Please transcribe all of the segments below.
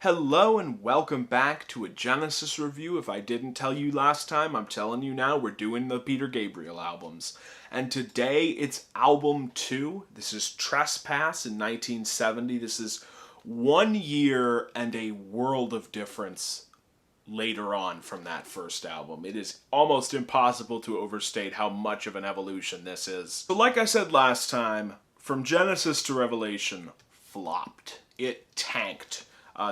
Hello and welcome back to a Genesis review. If I didn't tell you last time, I'm telling you now, we're doing the Peter Gabriel albums. And today it's album 2. This is Trespass in 1970. This is 1 year and a world of difference later on from that first album. It is almost impossible to overstate how much of an evolution this is. So like I said last time, from Genesis to Revelation, flopped. It tanked.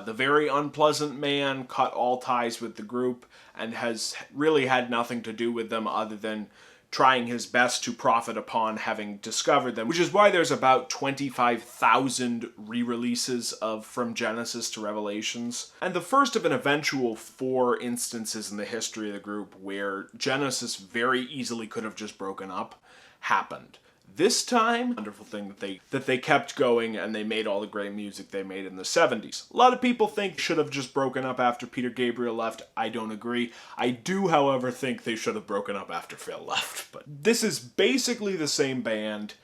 The very unpleasant man cut all ties with the group and has really had nothing to do with them other than trying his best to profit upon having discovered them, which is why there's about 25,000 re-releases of From Genesis to Revelations. And the first of an eventual 4 instances in the history of the group where Genesis very easily could have just broken up happened. This time, wonderful thing that they kept going and they made all the great music they made in the 70s. A lot of people think they should have just broken up after Peter Gabriel left. I don't agree. I do, however, think they should have broken up after Phil left. But this is basically the same band,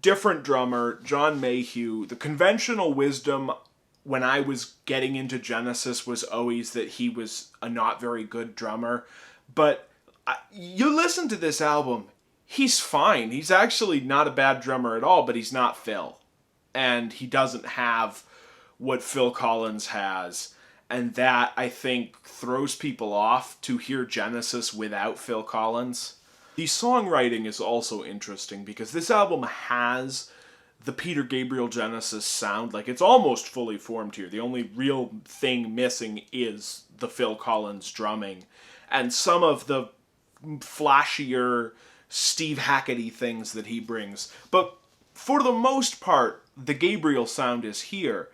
different drummer, John Mayhew. The conventional wisdom when I was getting into Genesis was always that he was a not very good drummer. But you listen to this album, he's fine. He's actually not a bad drummer at all, but he's not Phil. And he doesn't have what Phil Collins has. And that, I think, throws people off to hear Genesis without Phil Collins. The songwriting is also interesting because this album has the Peter Gabriel Genesis sound. Like, it's almost fully formed here. The only real thing missing is the Phil Collins drumming. And some of the flashier Steve Hackett-y things that he brings. But for the most part, the Gabriel sound is here.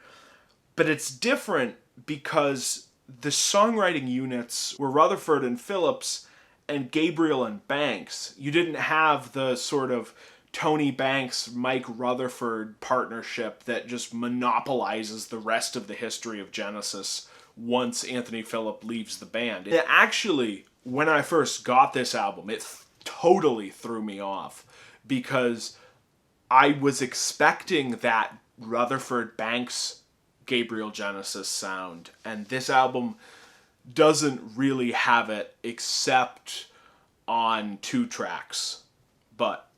But it's different because the songwriting units were Rutherford and Phillips and Gabriel and Banks. You didn't have the sort of Tony Banks, Mike Rutherford partnership that just monopolizes the rest of the history of Genesis once Anthony Phillip leaves the band. It actually, when I first got this album, it totally threw me off because I was expecting that Rutherford Banks Gabriel Genesis sound, and this album doesn't really have it except on 2 tracks. But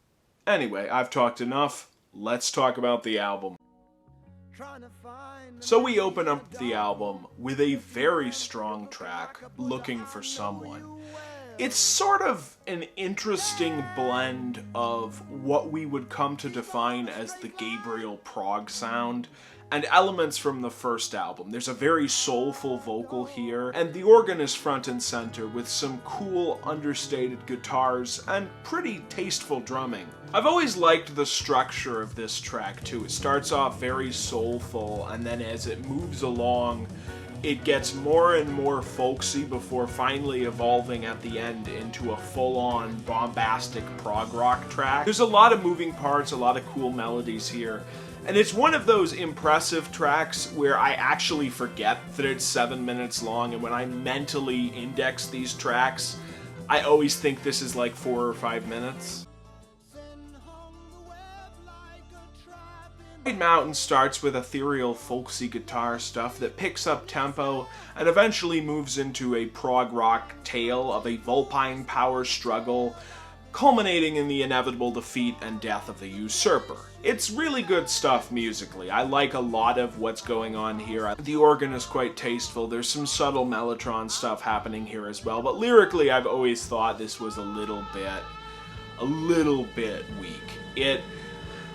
anyway, I've talked enough. Let's talk about the album. So we open up the album with a very strong track, Looking for Someone. It's sort of an interesting blend of what we would come to define as the Gabriel prog sound and elements from the first album. There's a very soulful vocal here, and the organ is front and center with some cool, understated guitars and pretty tasteful drumming. I've always liked the structure of this track too. It starts off very soulful, and then as it moves along, it gets more and more folksy before finally evolving at the end into a full-on bombastic prog rock track. There's a lot of moving parts, a lot of cool melodies here, and it's one of those impressive tracks where I actually forget that it's 7 minutes long, and when I mentally index these tracks, I always think this is like 4 or 5 minutes. Mountain starts with ethereal folksy guitar stuff that picks up tempo and eventually moves into a prog rock tale of a vulpine power struggle culminating in the inevitable defeat and death of the usurper. It's really good stuff musically. I like a lot of what's going on here. The organ is quite tasteful. There's some subtle mellotron stuff happening here as well, but lyrically I've always thought this was a little bit weak. It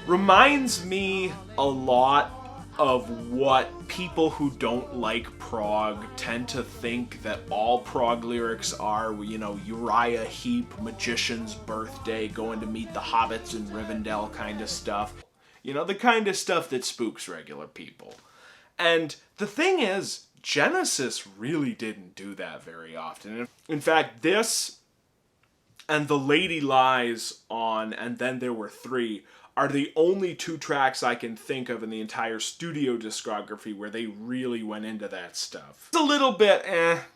reminds me a lot of what people who don't like prog tend to think that all prog lyrics are, you know, Uriah Heep, Magician's Birthday, going to meet the hobbits in Rivendell kind of stuff. You know, the kind of stuff that spooks regular people. And the thing is, Genesis really didn't do that very often. In fact, this and The Lady Lies on And Then There Were Three are the only 2 tracks I can think of in the entire studio discography where they really went into that stuff. It's a little bit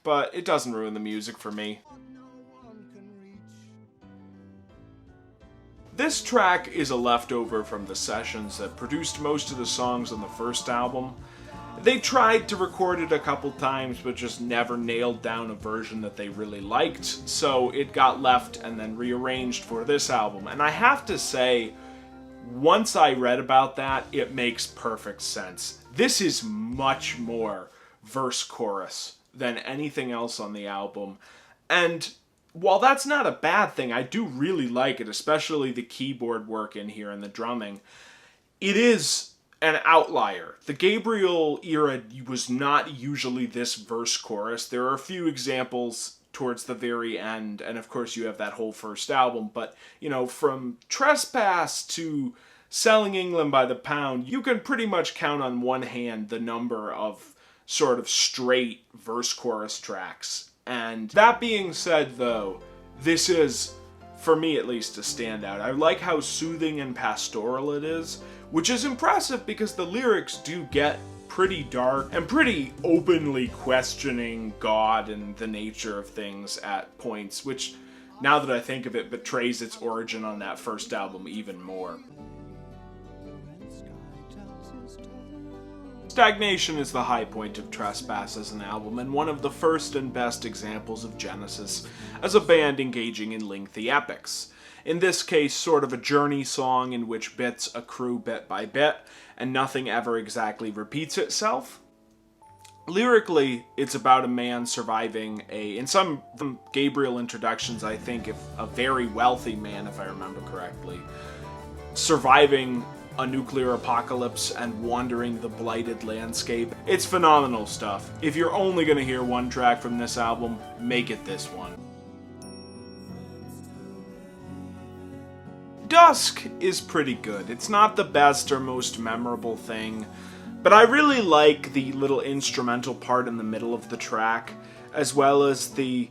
but it doesn't ruin the music for me. This track is a leftover from the sessions that produced most of the songs on the first album, They tried to record it a couple times, but just never nailed down a version that they really liked, so it got left and then rearranged for this album. And I have to say, once I read about that, it makes perfect sense. This is much more verse-chorus than anything else on the album, and while that's not a bad thing, I do really like it, especially the keyboard work in here and the drumming. It is an outlier. The Gabriel era was not usually this verse-chorus. There are a few examples towards the very end, and of course you have that whole first album, but, you know, from Trespass to Selling England by the Pound, you can pretty much count on one hand the number of sort of straight verse-chorus tracks. And that being said, though, this is, for me at least, a standout. I like how soothing and pastoral it is, which is impressive because the lyrics do get pretty dark and pretty openly questioning God and the nature of things at points, which, now that I think of it, betrays its origin on that first album even more. Stagnation is the high point of Trespass as an album, and one of the first and best examples of Genesis as a band engaging in lengthy epics. In this case, sort of a journey song in which bits accrue bit by bit, and nothing ever exactly repeats itself. Lyrically, it's about a man surviving in some Gabriel introductions, I think, a very wealthy man, if I remember correctly, surviving a nuclear apocalypse and wandering the blighted landscape. It's phenomenal stuff. If you're only gonna hear one track from this album, make it this one. Dusk is pretty good. It's not the best or most memorable thing, but I really like the little instrumental part in the middle of the track, as well as the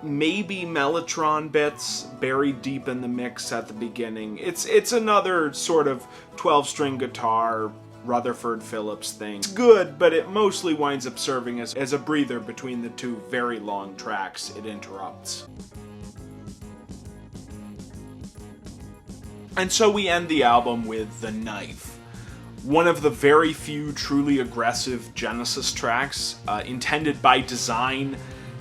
maybe Mellotron bits buried deep in the mix at the beginning. It's another sort of 12-string guitar Rutherford Phillips thing. It's good, but it mostly winds up serving as a breather between the two very long tracks it interrupts. And so we end the album with The Knife, one of the very few truly aggressive Genesis tracks, intended by design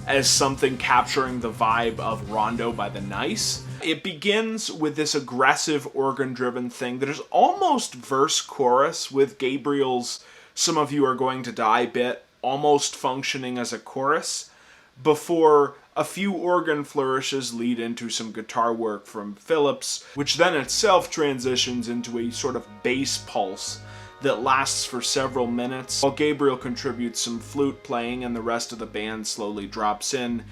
as something capturing the vibe of Rondo by the Nice. It begins with this aggressive organ-driven thing that is almost verse-chorus, with Gabriel's "Some of You Are Going to Die" bit almost functioning as a chorus, before a few organ flourishes lead into some guitar work from Phillips, which then itself transitions into a sort of bass pulse that lasts for several minutes, while Gabriel contributes some flute playing and the rest of the band slowly drops in,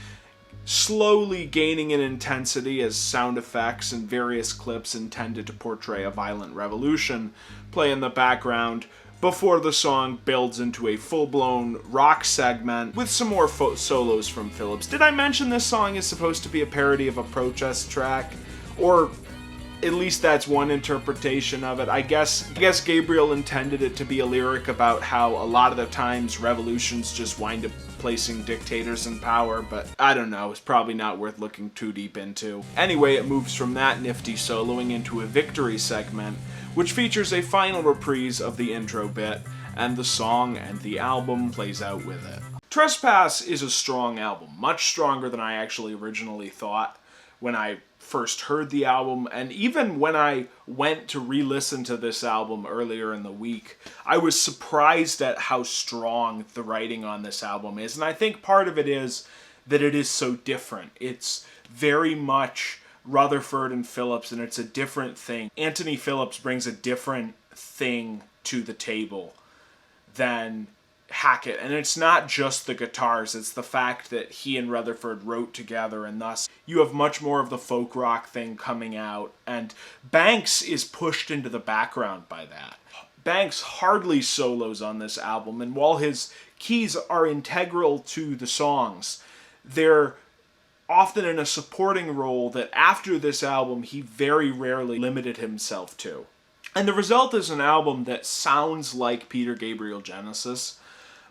slowly gaining in intensity as sound effects and various clips intended to portray a violent revolution play in the background, before the song builds into a full-blown rock segment with some more solos from Phillips. Did I mention this song is supposed to be a parody of a protest track? Or at least that's one interpretation of it. I guess Gabriel intended it to be a lyric about how a lot of the times revolutions just wind up placing dictators in power, but I don't know, it's probably not worth looking too deep into. Anyway, it moves from that nifty soloing into a victory segment, which features a final reprise of the intro bit, and the song and the album plays out with it. Trespass is a strong album, much stronger than I actually originally thought when I first heard the album, and even when I went to re-listen to this album earlier in the week, I was surprised at how strong the writing on this album is, and I think part of it is that it is so different. It's very much Rutherford and Phillips, and it's a different thing. Anthony Phillips brings a different thing to the table than Hackett, and it's not just the guitars, it's the fact that he and Rutherford wrote together, and thus you have much more of the folk rock thing coming out, and Banks is pushed into the background by that. Banks hardly solos on this album, and while his keys are integral to the songs, they're often in a supporting role that after this album he very rarely limited himself to. And the result is an album that sounds like Peter Gabriel Genesis,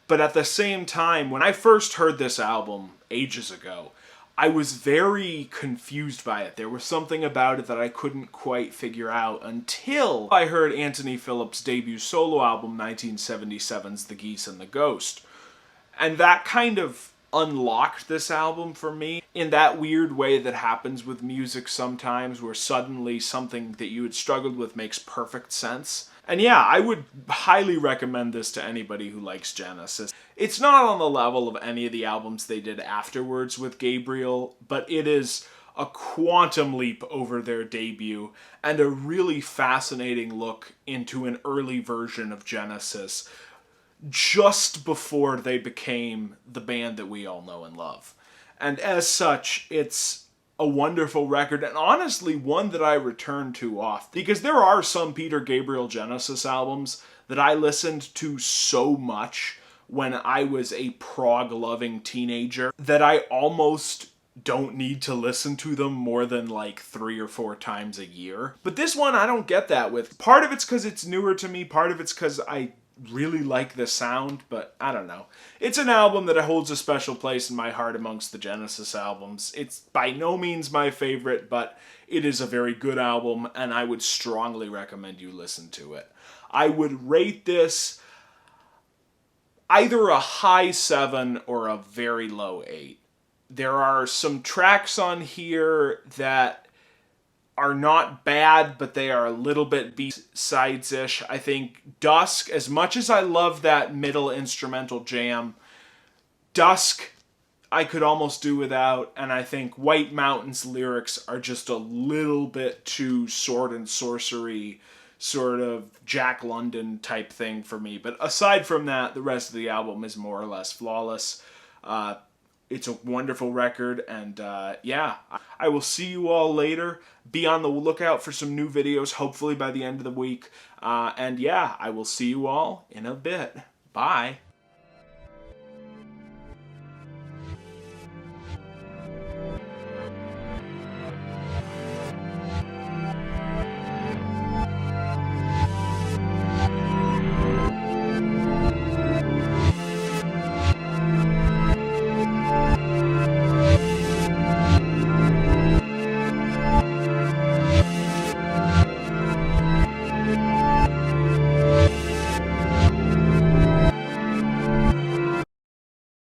but at the same time, when I first heard this album ages ago, I was very confused by it. There was something about it that I couldn't quite figure out until I heard Anthony Phillips' debut solo album, 1977's The Geese and the Ghost. And that kind of unlocked this album for me in that weird way that happens with music sometimes, where suddenly something that you had struggled with makes perfect sense. And yeah, I would highly recommend this to anybody who likes Genesis. It's not on the level of any of the albums they did afterwards with Gabriel, but it is a quantum leap over their debut and a really fascinating look into an early version of Genesis just before they became the band that we all know and love. And as such, it's a wonderful record, and honestly one that I return to often, because there are some Peter Gabriel Genesis albums that I listened to so much when I was a prog-loving teenager that I almost don't need to listen to them more than like 3 or 4 times a year. But this one I don't get that with. Part of it's because it's newer to me, part of it's because I really like the sound, but I don't know. It's an album that holds a special place in my heart amongst the Genesis albums. It's by no means my favorite, but it is a very good album, and I would strongly recommend you listen to it. I would rate this either a high 7 or a very low 8. There are some tracks on here that are not bad, but they are a little bit B-sides-ish. I think Dusk, as much as I love that middle instrumental jam, Dusk I could almost do without, and I think White Mountain's lyrics are just a little bit too sword and sorcery, sort of Jack London type thing for me. But aside from that, the rest of the album is more or less flawless. It's a wonderful record, and yeah, I will see you all later. Be on the lookout for some new videos, hopefully by the end of the week. And yeah, I will see you all in a bit. Bye.